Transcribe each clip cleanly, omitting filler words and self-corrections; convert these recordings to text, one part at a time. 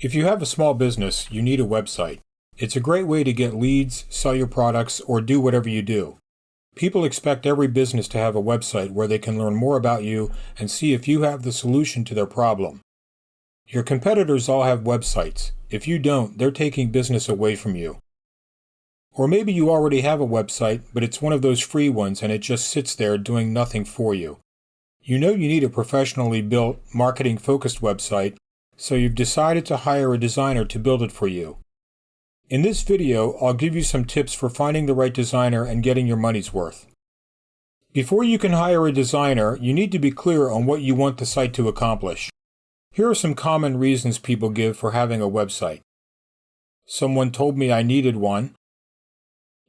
If you have a small business, you need a website. It's a great way to get leads, sell your products, or do whatever you do. People expect every business to have a website where they can learn more about you and see if you have the solution to their problem. Your competitors all have websites. If you don't, they're taking business away from you. Or maybe you already have a website, but it's one of those free ones and it just sits there doing nothing for you. You know you need a professionally built, marketing-focused website, so you've decided to hire a designer to build it for you. In this video, I'll give you some tips for finding the right designer and getting your money's worth. Before you can hire a designer, you need to be clear on what you want the site to accomplish. Here are some common reasons people give for having a website. Someone told me I needed one.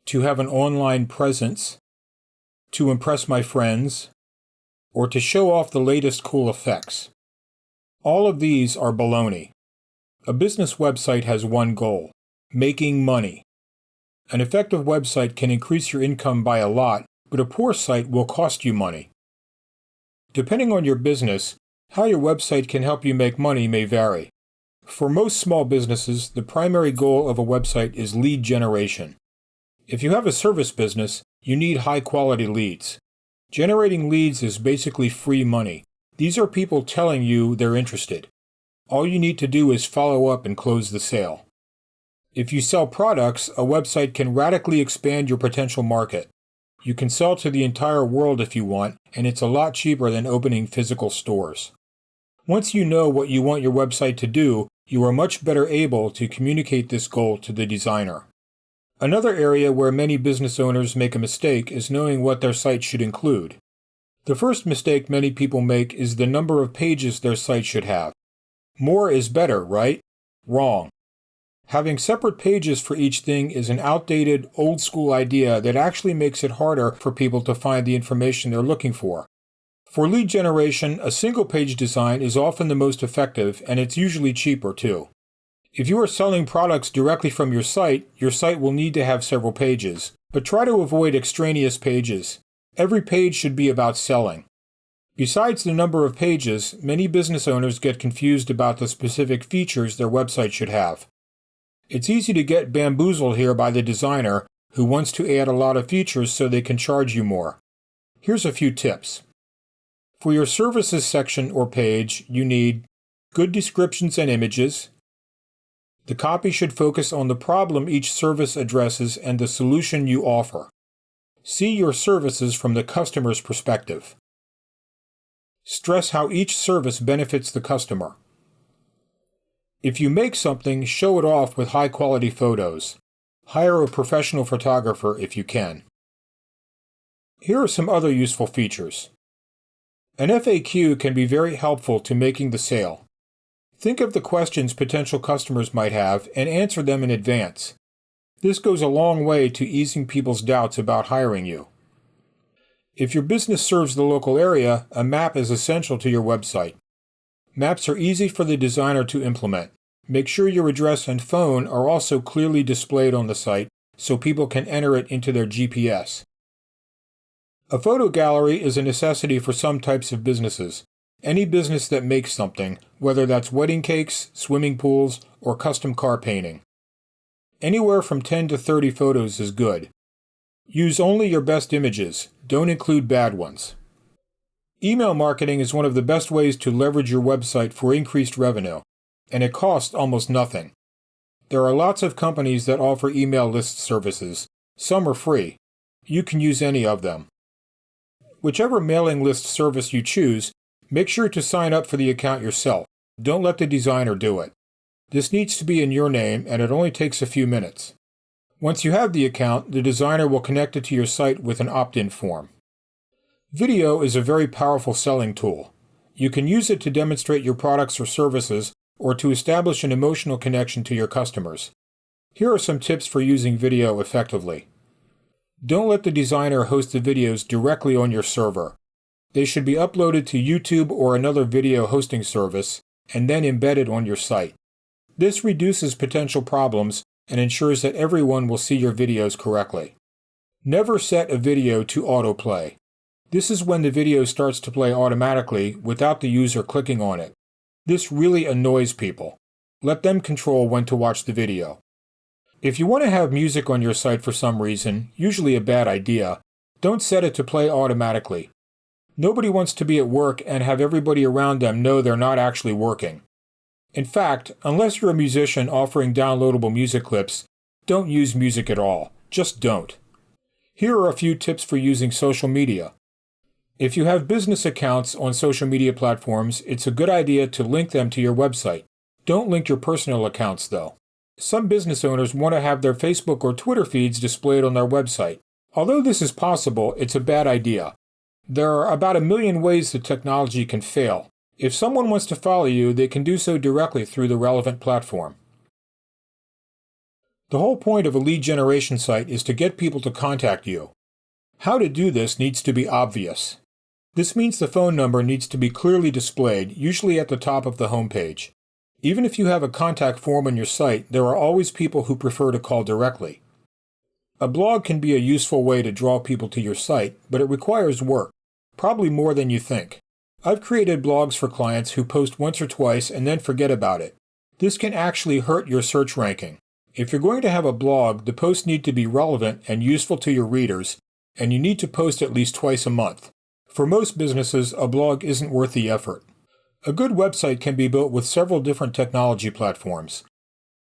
To have an online presence. To impress my friends. Or to show off the latest cool effects. All of these are baloney. A business website has one goal: making money. An effective website can increase your income by a lot, but a poor site will cost you money. Depending on your business, how your website can help you make money may vary. For most small businesses, the primary goal of a website is lead generation. If you have a service business, you need high-quality leads. Generating leads is basically free money. These are people telling you they're interested. All you need to do is follow up and close the sale. If you sell products, a website can radically expand your potential market. You can sell to the entire world if you want, and it's a lot cheaper than opening physical stores. Once you know what you want your website to do, you are much better able to communicate this goal to the designer. Another area where many business owners make a mistake is knowing what their site should include. The first mistake many people make is the number of pages their site should have. More is better, right? Wrong. Having separate pages for each thing is an outdated, old-school idea that actually makes it harder for people to find the information they're looking for. For lead generation, a single-page design is often the most effective, and it's usually cheaper too. If you are selling products directly from your site will need to have several pages, but try to avoid extraneous pages. Every page should be about selling. Besides the number of pages, many business owners get confused about the specific features their website should have. It's easy to get bamboozled here by the designer who wants to add a lot of features so they can charge you more. Here's a few tips. For your services section or page, you need good descriptions and images. The copy should focus on the problem each service addresses and the solution you offer. See your services from the customer's perspective. Stress how each service benefits the customer. If you make something, show it off with high-quality photos. Hire a professional photographer if you can. Here are some other useful features. An FAQ can be very helpful to making the sale. Think of the questions potential customers might have and answer them in advance. This goes a long way to easing people's doubts about hiring you. If your business serves the local area, a map is essential to your website. Maps are easy for the designer to implement. Make sure your address and phone are also clearly displayed on the site so people can enter it into their GPS. A photo gallery is a necessity for some types of businesses. Any business that makes something, whether that's wedding cakes, swimming pools, or custom car painting. Anywhere from 10 to 30 photos is good. Use only your best images. Don't include bad ones. Email marketing is one of the best ways to leverage your website for increased revenue, and it costs almost nothing. There are lots of companies that offer email list services. Some are free. You can use any of them. Whichever mailing list service you choose, make sure to sign up for the account yourself. Don't let the designer do it. This needs to be in your name, and it only takes a few minutes. Once you have the account, the designer will connect it to your site with an opt-in form. Video is a very powerful selling tool. You can use it to demonstrate your products or services or to establish an emotional connection to your customers. Here are some tips for using video effectively. Don't let the designer host the videos directly on your server. They should be uploaded to YouTube or another video hosting service and then embedded on your site. This reduces potential problems and ensures that everyone will see your videos correctly. Never set a video to autoplay. This is when the video starts to play automatically without the user clicking on it. This really annoys people. Let them control when to watch the video. If you want to have music on your site for some reason, usually a bad idea, don't set it to play automatically. Nobody wants to be at work and have everybody around them know they're not actually working. In fact, unless you're a musician offering downloadable music clips, don't use music at all. Just don't. Here are a few tips for using social media. If you have business accounts on social media platforms, it's a good idea to link them to your website. Don't link your personal accounts, though. Some business owners want to have their Facebook or Twitter feeds displayed on their website. Although this is possible, it's a bad idea. There are about 1 million ways the technology can fail. If someone wants to follow you, they can do so directly through the relevant platform. The whole point of a lead generation site is to get people to contact you. How to do this needs to be obvious. This means the phone number needs to be clearly displayed, usually at the top of the homepage. Even if you have a contact form on your site, there are always people who prefer to call directly. A blog can be a useful way to draw people to your site, but it requires work, probably more than you think. I've created blogs for clients who post once or twice and then forget about it. This can actually hurt your search ranking. If you're going to have a blog, the posts need to be relevant and useful to your readers, and you need to post at least twice a month. For most businesses, a blog isn't worth the effort. A good website can be built with several different technology platforms.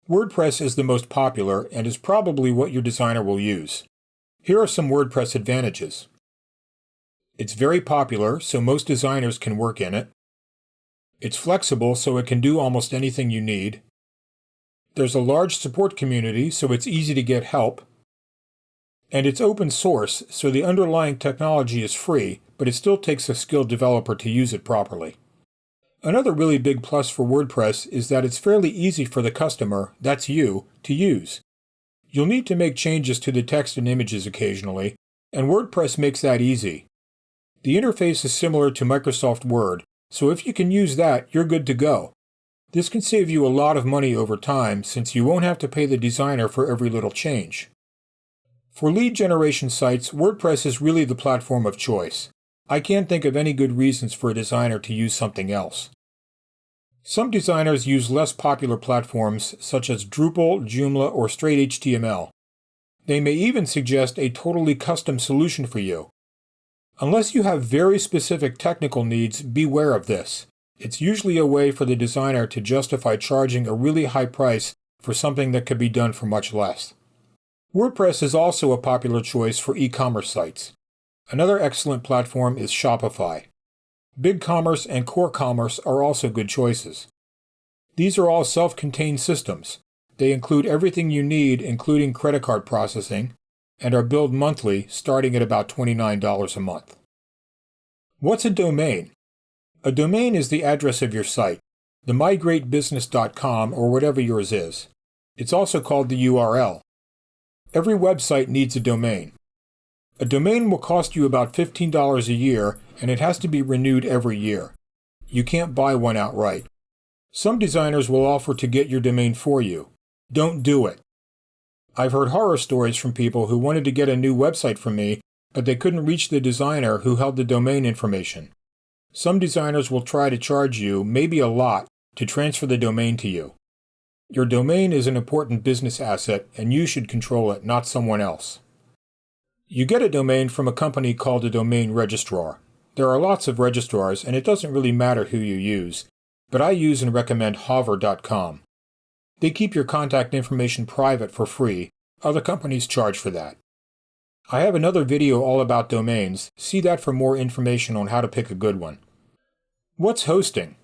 WordPress is the most popular and is probably what your designer will use. Here are some WordPress advantages. It's very popular, so most designers can work in it. It's flexible, so it can do almost anything you need. There's a large support community, so it's easy to get help. And it's open source, so the underlying technology is free, but it still takes a skilled developer to use it properly. Another really big plus for WordPress is that it's fairly easy for the customer, that's you, to use. You'll need to make changes to the text and images occasionally, and WordPress makes that easy. The interface is similar to Microsoft Word, so if you can use that, you're good to go. This can save you a lot of money over time since you won't have to pay the designer for every little change. For lead generation sites, WordPress is really the platform of choice. I can't think of any good reasons for a designer to use something else. Some designers use less popular platforms such as Drupal, Joomla, or straight HTML. They may even suggest a totally custom solution for you. Unless you have very specific technical needs, beware of this. It's usually a way for the designer to justify charging a really high price for something that could be done for much less. WordPress is also a popular choice for e-commerce sites. Another excellent platform is Shopify. BigCommerce and CoreCommerce are also good choices. These are all self-contained systems. They include everything you need, including credit card processing, and are billed monthly, starting at about $29 a month. What's a domain? A domain is the address of your site, the migratebusiness.com or whatever yours is. It's also called the URL. Every website needs a domain. A domain will cost you about $15 a year, and it has to be renewed every year. You can't buy one outright. Some designers will offer to get your domain for you. Don't do it. I've heard horror stories from people who wanted to get a new website from me, but they couldn't reach the designer who held the domain information. Some designers will try to charge you, maybe a lot, to transfer the domain to you. Your domain is an important business asset, and you should control it, not someone else. You get a domain from a company called a domain registrar. There are lots of registrars, and it doesn't really matter who you use, but I use and recommend Hover.com. They keep your contact information private for free. Other companies charge for that. I have another video all about domains. See that for more information on how to pick a good one. What's hosting?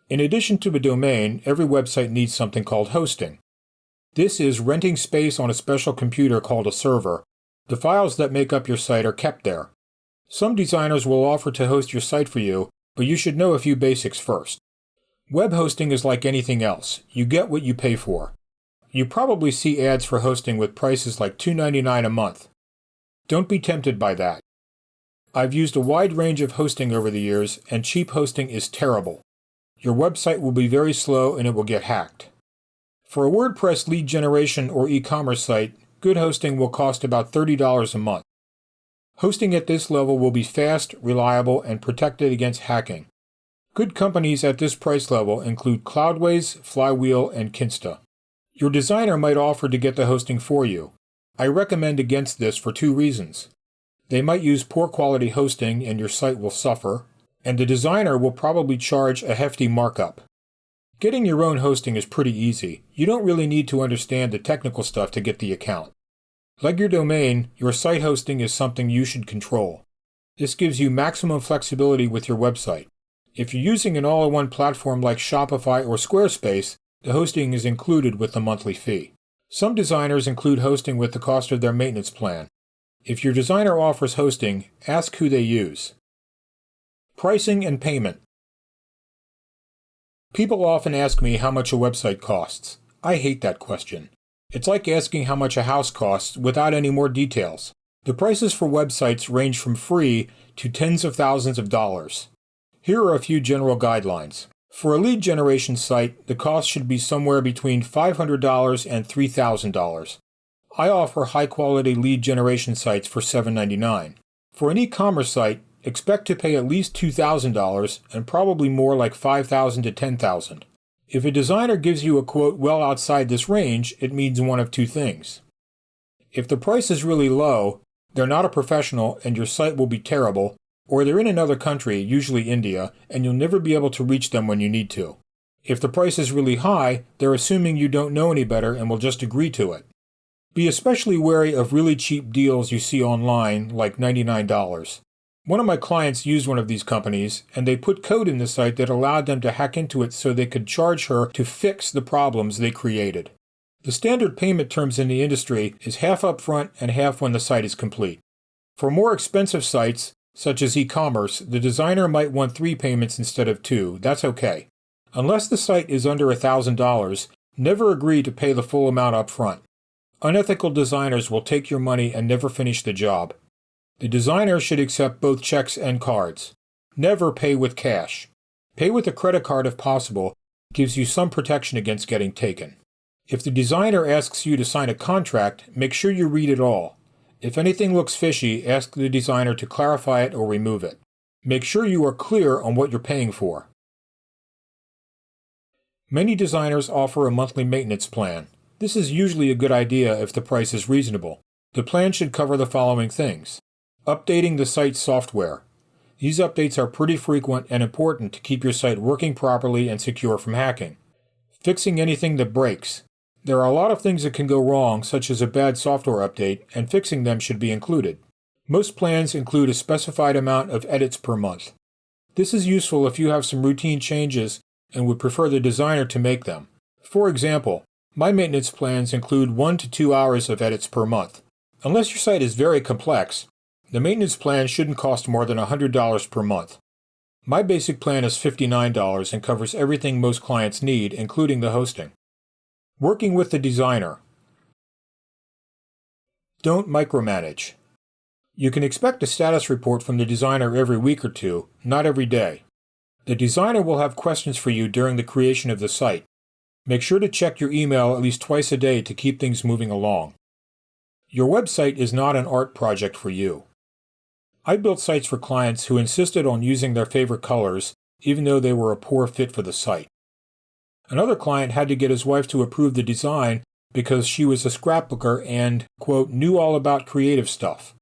In addition to a domain, every website needs something called hosting. This is renting space on a special computer called a server. The files that make up your site are kept there. Some designers will offer to host your site for you, but you should know a few basics first. Web hosting is like anything else. You get what you pay for. You probably see ads for hosting with prices like $2.99 a month. Don't be tempted by that. I've used a wide range of hosting over the years, and cheap hosting is terrible. Your website will be very slow and it will get hacked. For a WordPress lead generation or e-commerce site, good hosting will cost about $30 a month. Hosting at this level will be fast, reliable, and protected against hacking. Good companies at this price level include Cloudways, Flywheel, and Kinsta. Your designer might offer to get the hosting for you. I recommend against this for two reasons. They might use poor quality hosting and your site will suffer, and the designer will probably charge a hefty markup. Getting your own hosting is pretty easy. You don't really need to understand the technical stuff to get the account. Like your domain, your site hosting is something you should control. This gives you maximum flexibility with your website. If you're using an all-in-one platform like Shopify or Squarespace, the hosting is included with the monthly fee. Some designers include hosting with the cost of their maintenance plan. If your designer offers hosting, ask who they use. Pricing and payment. People often ask me how much a website costs. I hate that question. It's like asking how much a house costs without any more details. The prices for websites range from free to tens of thousands of dollars. Here are a few general guidelines. For a lead generation site, the cost should be somewhere between $500 and $3,000. I offer high-quality lead generation sites for $7.99. For an e-commerce site, expect to pay at least $2,000 and probably more like $5,000 to $10,000. If a designer gives you a quote well outside this range, it means one of two things. If the price is really low, they're not a professional and your site will be terrible, or they're in another country, usually India, and you'll never be able to reach them when you need to. If the price is really high, they're assuming you don't know any better and will just agree to it. Be especially wary of really cheap deals you see online, like $99. One of my clients used one of these companies, and they put code in the site that allowed them to hack into it so they could charge her to fix the problems they created. The standard payment terms in the industry is half upfront and half when the site is complete. For more expensive sites, such as e-commerce, the designer might want 3 payments instead of 2. That's okay. Unless the site is under $1,000, never agree to pay the full amount up front. Unethical designers will take your money and never finish the job. The designer should accept both checks and cards. Never pay with cash. Pay with a credit card if possible. It gives you some protection against getting taken. If the designer asks you to sign a contract, make sure you read it all. If anything looks fishy, ask the designer to clarify it or remove it. Make sure you are clear on what you're paying for. Many designers offer a monthly maintenance plan. This is usually a good idea if the price is reasonable. The plan should cover the following things. Updating the site's software. These updates are pretty frequent and important to keep your site working properly and secure from hacking. Fixing anything that breaks. There are a lot of things that can go wrong, such as a bad software update, and fixing them should be included. Most plans include a specified amount of edits per month. This is useful if you have some routine changes and would prefer the designer to make them. For example, my maintenance plans include 1 to 2 hours of edits per month. Unless your site is very complex, the maintenance plan shouldn't cost more than $100 per month. My basic plan is $59 and covers everything most clients need, including the hosting. Working with the designer. Don't micromanage. You can expect a status report from the designer every week or two, not every day. The designer will have questions for you during the creation of the site. Make sure to check your email at least twice a day to keep things moving along. Your website is not an art project for you. I built sites for clients who insisted on using their favorite colors, even though they were a poor fit for the site. Another client had to get his wife to approve the design because she was a scrapbooker and, quote, knew all about creative stuff.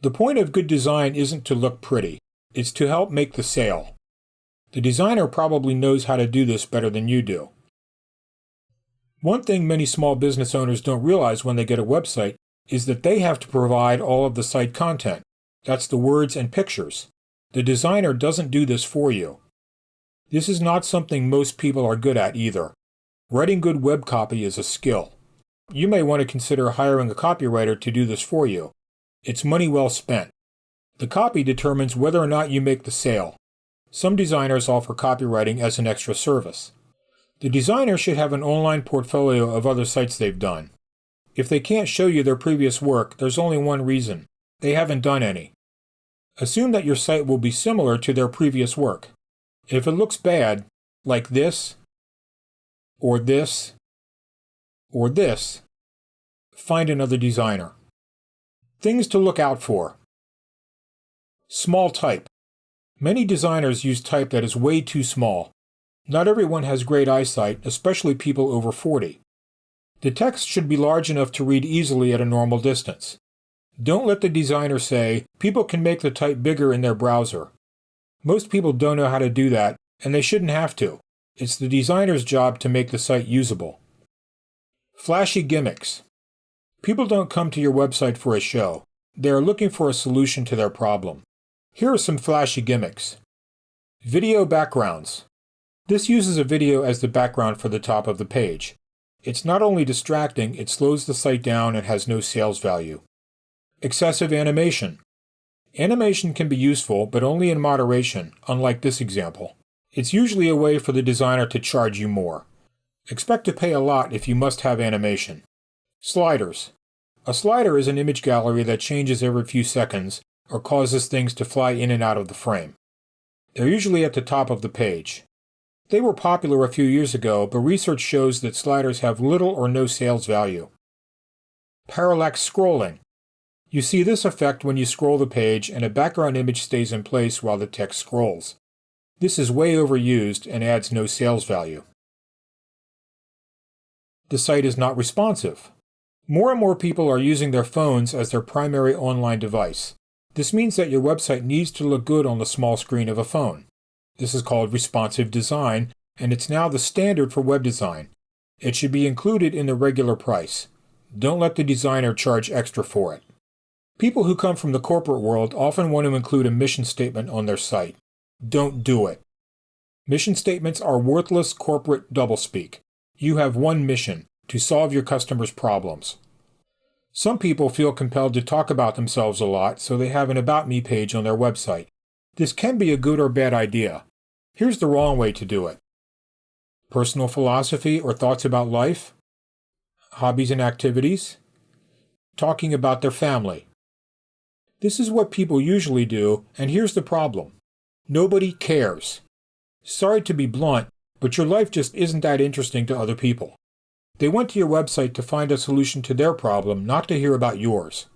The point of good design isn't to look pretty, it's to help make the sale. The designer probably knows how to do this better than you do. One thing many small business owners don't realize when they get a website is that they have to provide all of the site content. That's the words and pictures. The designer doesn't do this for you. This is not something most people are good at either. Writing good web copy is a skill. You may want to consider hiring a copywriter to do this for you. It's money well spent. The copy determines whether or not you make the sale. Some designers offer copywriting as an extra service. The designer should have an online portfolio of other sites they've done. If they can't show you their previous work, there's only one reason. They haven't done any. Assume that your site will be similar to their previous work. If it looks bad, like this, or this, or this, find another designer. Things to look out for. Small type. Many designers use type that is way too small. Not everyone has great eyesight, especially people over 40. The text should be large enough to read easily at a normal distance. Don't let the designer say, people can make the type bigger in their browser. Most people don't know how to do that, and they shouldn't have to. It's the designer's job to make the site usable. Flashy gimmicks. People don't come to your website for a show. They are looking for a solution to their problem. Here are some flashy gimmicks. Video backgrounds. This uses a video as the background for the top of the page. It's not only distracting, it slows the site down and has no sales value. Excessive animation. Animation can be useful, but only in moderation, unlike this example. It's usually a way for the designer to charge you more. Expect to pay a lot if you must have animation. Sliders. A slider is an image gallery that changes every few seconds or causes things to fly in and out of the frame. They're usually at the top of the page. They were popular a few years ago, but research shows that sliders have little or no sales value. Parallax scrolling. You see this effect when you scroll the page and a background image stays in place while the text scrolls. This is way overused and adds no sales value. The site is not responsive. More and more people are using their phones as their primary online device. This means that your website needs to look good on the small screen of a phone. This is called responsive design, and it's now the standard for web design. It should be included in the regular price. Don't let the designer charge extra for it. People who come from the corporate world often want to include a mission statement on their site. Don't do it. Mission statements are worthless corporate doublespeak. You have one mission: to solve your customers' problems. Some people feel compelled to talk about themselves a lot, so they have an About Me page on their website. This can be a good or bad idea. Here's the wrong way to do it. Personal philosophy or thoughts about life. Hobbies and activities. Talking about their family. This is what people usually do, and here's the problem. Nobody cares. Sorry to be blunt, but your life just isn't that interesting to other people. They went to your website to find a solution to their problem, not to hear about yours.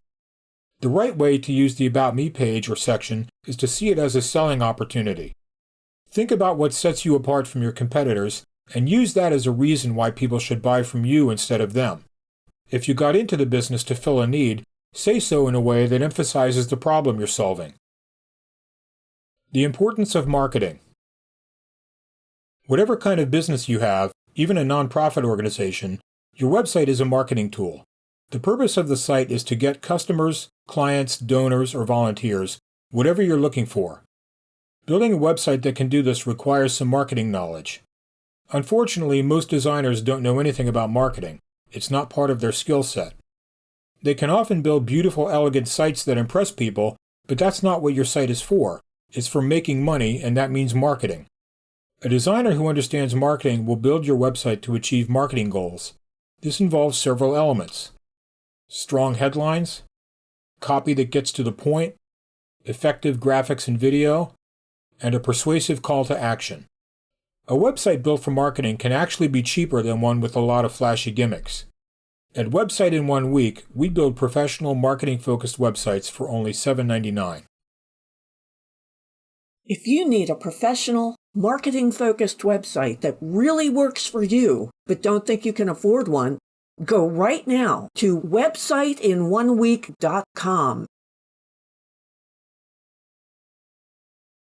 The right way to use the About Me page or section is to see it as a selling opportunity. Think about what sets you apart from your competitors and use that as a reason why people should buy from you instead of them. If you got into the business to fill a need, say so in a way that emphasizes the problem you're solving. The importance of marketing. Whatever kind of business you have, even a nonprofit organization, your website is a marketing tool. The purpose of the site is to get customers, clients, donors, or volunteers, whatever you're looking for. Building a website that can do this requires some marketing knowledge. Unfortunately, most designers don't know anything about marketing. It's not part of their skill set. They can often build beautiful, elegant sites that impress people, but that's not what your site is for. It's for making money, and that means marketing. A designer who understands marketing will build your website to achieve marketing goals. This involves several elements: strong headlines, copy that gets to the point, effective graphics and video, and a persuasive call to action. A website built for marketing can actually be cheaper than one with a lot of flashy gimmicks. At Website in 1 Week, we build professional marketing-focused websites for only $7.99. If you need a professional, marketing-focused website that really works for you, but don't think you can afford one, go right now to websiteinOneweek.com